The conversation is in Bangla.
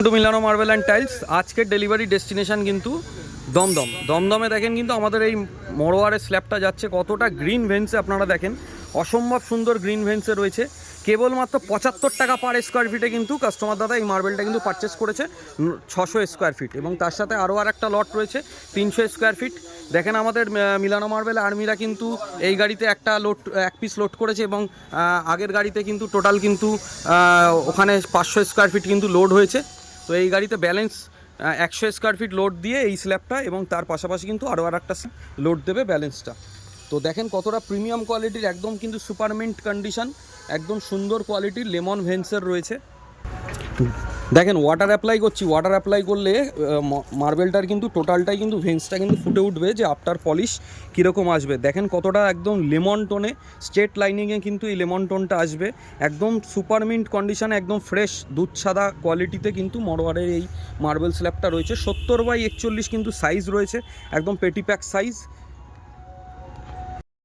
টু মিলানো মার্বেল অ্যান্ড টাইলস। আজকের ডেলিভারি ডেস্টিনেশন কিন্তু দমদমে দেখেন কিন্তু আমাদের এই মরোয়ারের স্ল্যাবটা যাচ্ছে কতটা গ্রিন ভেন্সে, আপনারা দেখেন অসম্ভব সুন্দর গ্রিন ভেন্সে রয়েছে। কেবলমাত্র 75 টাকা পার স্কোয়ার ফিটে কিন্তু কাস্টমার দাদা এই মার্বেলটা কিন্তু পারচেস করেছে 600 স্কোয়ার ফিট, এবং তার সাথে আরও একটা লট রয়েছে 300 স্কোয়ার ফিট। দেখেন আমাদের মিলানো মার্বেল আর্মিরা কিন্তু এই গাড়িতে এক পিস লোড করেছে, এবং আগের গাড়িতে কিন্তু টোটাল কিন্তু ওখানে 500 স্কোয়ার ফিট কিন্তু লোড হয়েছে। তো এই গাড়িতে ব্যালেন্স 100 স্কোয়ার ফিট লোড দিয়ে এই স্ল্যাবটা, এবং তার পাশাপাশি কিন্তু আরও একটা লোড দেবে ব্যালেন্সটা। তো দেখেন কতটা প্রিমিয়াম কোয়ালিটির, একদম কিন্তু সুপারমিন্ট কন্ডিশন, একদম সুন্দর কোয়ালিটির লেমন ভেন্সের রয়েছে। দেখেন ওয়াটার অ্যাপ্লাই করছি, ওয়াটার অ্যাপ্লাই করলে মার্বেলটার কিন্তু টোটালটাই কিন্তু ভেন্সটা কিন্তু ফুটে উঠবে যে আফটার পলিশ কীরকম আসবে। দেখেন কতটা একদম লেমন টোনে, স্ট্রেট লাইনিংয়ে কিন্তু এই লেমন টোনটা আসবে, একদম সুপারমিন্ট কন্ডিশনে, একদম ফ্রেশ দুধ সাদা কোয়ালিটিতে কিন্তু মরোয়ারের এই মার্বেল স্ল্যাবটা রয়েছে। 70x41 কিন্তু সাইজ রয়েছে, একদম পেটি প্যাক সাইজ,